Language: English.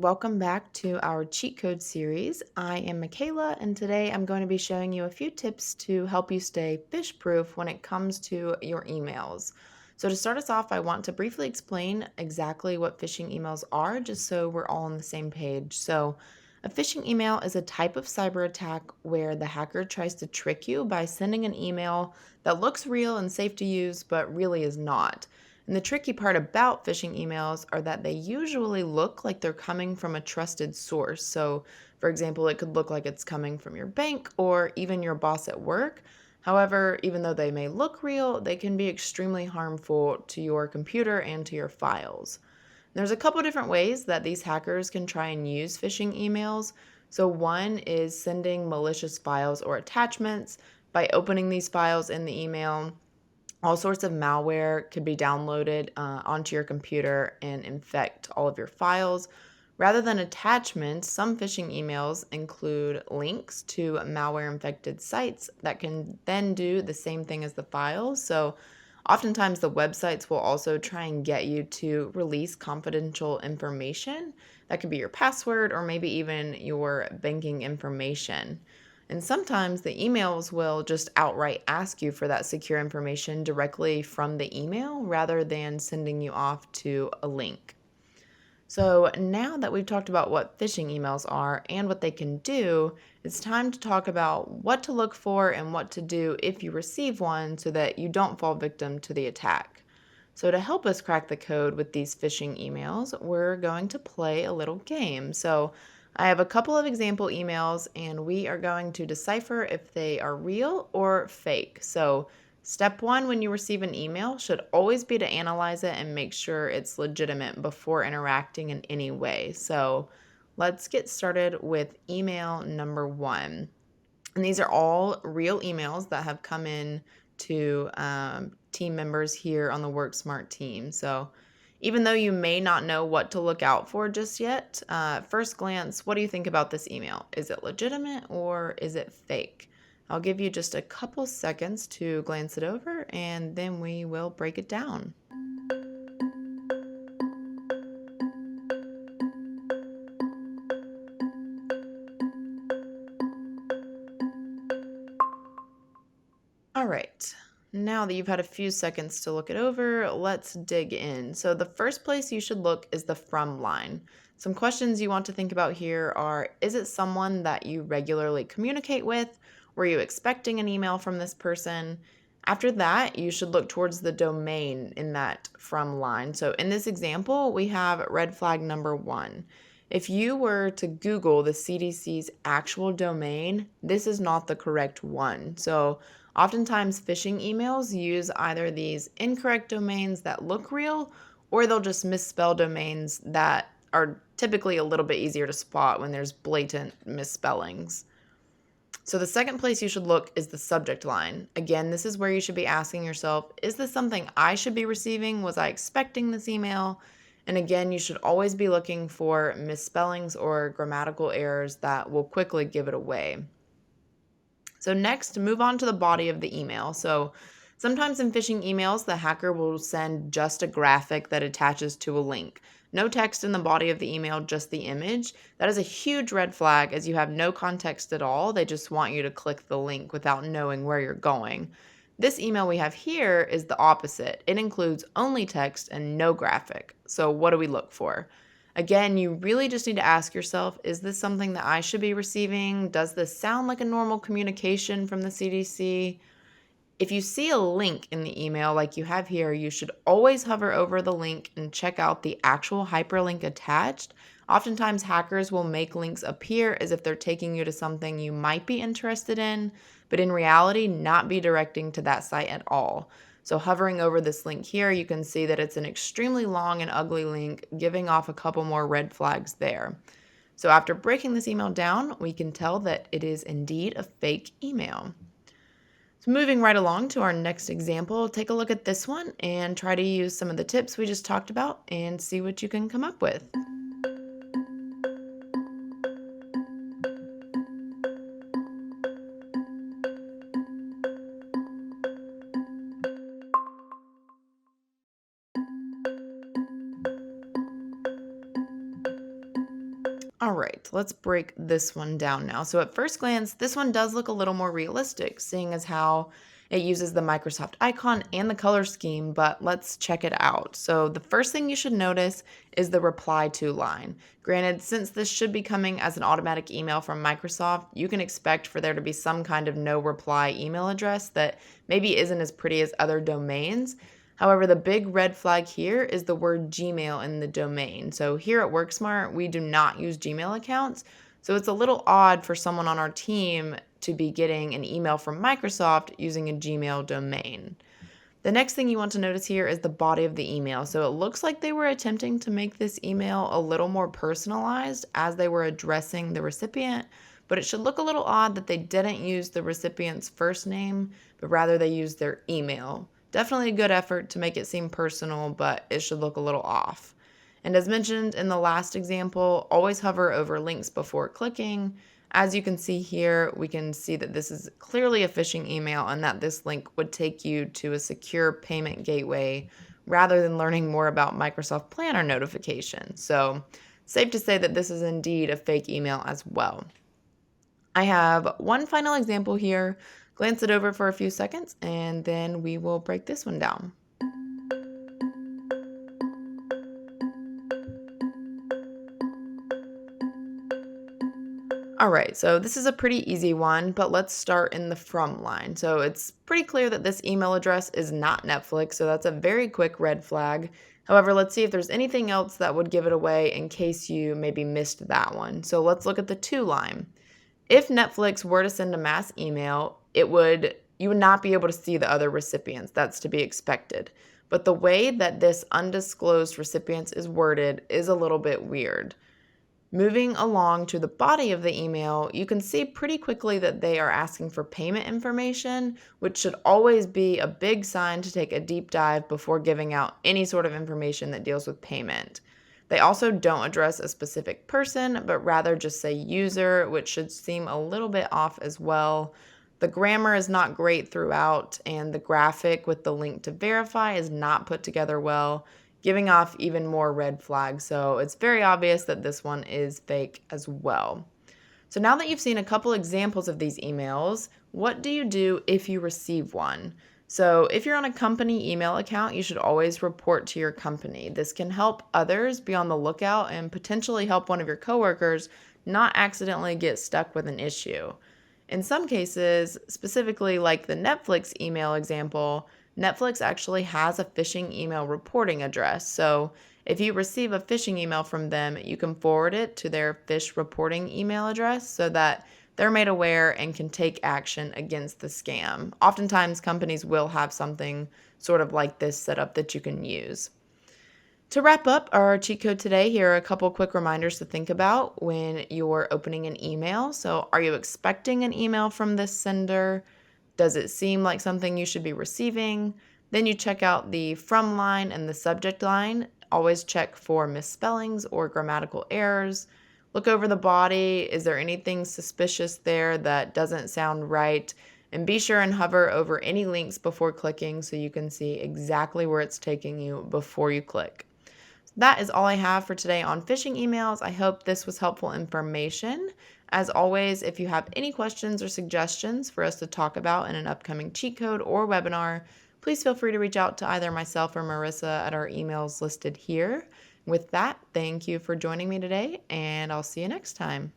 and welcome back to our cheat code series. I am Michaela, and today I'm going to be showing you a few tips to help you stay phish proof when it comes to your emails. So, to start us off, I want to briefly explain exactly what phishing emails are, just so we're all on the same page. So, a phishing email is a type of cyber attack where the hacker tries to trick you by sending an email that looks real and safe to use, but really is not. And the tricky part about phishing emails are that they usually look like they're coming from a trusted source. So, for example, it could look like it's coming from your bank or even your boss at work. However, even though they may look real, they can be extremely harmful to your computer and to your files. There's a couple different ways that these hackers can try and use phishing emails. So, one is sending malicious files or attachments. By opening these files in the email, all sorts of malware could be downloaded onto your computer and infect all of your files. Rather than attachments, some phishing emails include links to malware infected sites that can then do the same thing as the files. So, oftentimes, the websites will also try and get you to release confidential information. That could be your password or maybe even your banking information. And sometimes the emails will just outright ask you for that secure information directly from the email rather than sending you off to a link. So, now that we've talked about what phishing emails are and what they can do, it's time to talk about what to look for and what to do if you receive one so that you don't fall victim to the attack. So, to help us crack the code with these phishing emails, we're going to play a little game. So, I have a couple of example emails, and we are going to decipher if they are real or fake. So, step one when you receive an email should always be to analyze it and make sure it's legitimate before interacting in any way. So, let's get started with email number one. And these are all real emails that have come in to team members here on the Work Smart team. So, even though you may not know what to look out for just yet, first glance, what do you think about this email? Is it legitimate or is it fake? I'll give you just a couple seconds to glance it over and then we will break it down. All right. Now that you've had a few seconds to look it over, let's dig in. So, the first place you should look is the from line. Some questions you want to think about here are: is it someone that you regularly communicate with? Were you expecting an email from this person? After that, you should look towards the domain in that from line. So, in this example, we have red flag number one. If you were to Google the CDC's actual domain, this is not the correct one. So, oftentimes, phishing emails use either these incorrect domains that look real, or they'll just misspell domains that are typically a little bit easier to spot when there's blatant misspellings. So, the second place you should look is the subject line. Again, this is where you should be asking yourself, is this something I should be receiving? Was I expecting this email? And again, you should always be looking for misspellings or grammatical errors that will quickly give it away. So next, move on to the body of the email. So sometimes in phishing emails, the hacker will send just a graphic that attaches to a link. No text in the body of the email, just the image. That is a huge red flag as you have no context at all. They just want you to click the link without knowing where you're going. This email we have here is the opposite. It includes only text and no graphic. So what do we look for? Again, you really just need to ask yourself, is this something that I should be receiving? Does this sound like a normal communication from the CDC? If you see a link in the email like you have here, you should always hover over the link and check out the actual hyperlink attached. Oftentimes, hackers will make links appear as if they're taking you to something you might be interested in, but in reality, not be directing to that site at all. So, hovering over this link here, you can see that it's an extremely long and ugly link, giving off a couple more red flags there. So, after breaking this email down, we can tell that it is indeed a fake email. So moving right along to our next example, take a look at this one and try to use some of the tips we just talked about and see what you can come up with. All right, let's break this one down now. So, at first glance, this one does look a little more realistic, seeing as how it uses the Microsoft icon and the color scheme, but let's check it out. So, the first thing you should notice is the reply to line. Granted, since this should be coming as an automatic email from Microsoft, you can expect for there to be some kind of no reply email address that maybe isn't as pretty as other domains. However, the big red flag here is the word Gmail in the domain. So here at WorkSmart, we do not use Gmail accounts. So it's a little odd for someone on our team to be getting an email from Microsoft using a Gmail domain. The next thing you want to notice here is the body of the email. So it looks like they were attempting to make this email a little more personalized as they were addressing the recipient, but it should look a little odd that they didn't use the recipient's first name, but rather they used their email. Definitely a good effort to make it seem personal, but it should look a little off. And as mentioned in the last example, always hover over links before clicking. As you can see here, we can see that this is clearly a phishing email and that this link would take you to a secure payment gateway rather than learning more about Microsoft Planner notifications. So, safe to say that this is indeed a fake email as well. I have one final example here. Glance it over for a few seconds and then we will break this one down. All right, so this is a pretty easy one, but let's start in the from line. So it's pretty clear that this email address is not Netflix, so that's a very quick red flag. However, let's see if there's anything else that would give it away in case you maybe missed that one. So let's look at the to line. If Netflix were to send a mass email, you would not be able to see the other recipients. That's to be expected. But the way that this undisclosed recipients is worded is a little bit weird. Moving along to the body of the email, you can see pretty quickly that they are asking for payment information, which should always be a big sign to take a deep dive before giving out any sort of information that deals with payment. They also don't address a specific person, but rather just say user, which should seem a little bit off as well. The grammar is not great throughout, and the graphic with the link to verify is not put together well, giving off even more red flags. So it's very obvious that this one is fake as well. So now that you've seen a couple examples of these emails, what do you do if you receive one? So if you're on a company email account, you should always report to your company. This can help others be on the lookout and potentially help one of your coworkers not accidentally get stuck with an issue. In some cases, specifically like the Netflix email example, Netflix actually has a phishing email reporting address. So if you receive a phishing email from them, you can forward it to their Phish reporting email address so that they're made aware and can take action against the scam. Oftentimes, companies will have something sort of like this set up that you can use. To wrap up our cheat code today, here are a couple quick reminders to think about when you're opening an email. So, are you expecting an email from this sender? Does it seem like something you should be receiving? Then you check out the from line and the subject line. Always check for misspellings or grammatical errors. Look over the body. Is there anything suspicious there that doesn't sound right? And be sure and hover over any links before clicking so you can see exactly where it's taking you before you click. That is all I have for today on phishing emails. I hope this was helpful information. As always, if you have any questions or suggestions for us to talk about in an upcoming cheat code or webinar, please feel free to reach out to either myself or Marissa at our emails listed here. With that, thank you for joining me today, and I'll see you next time.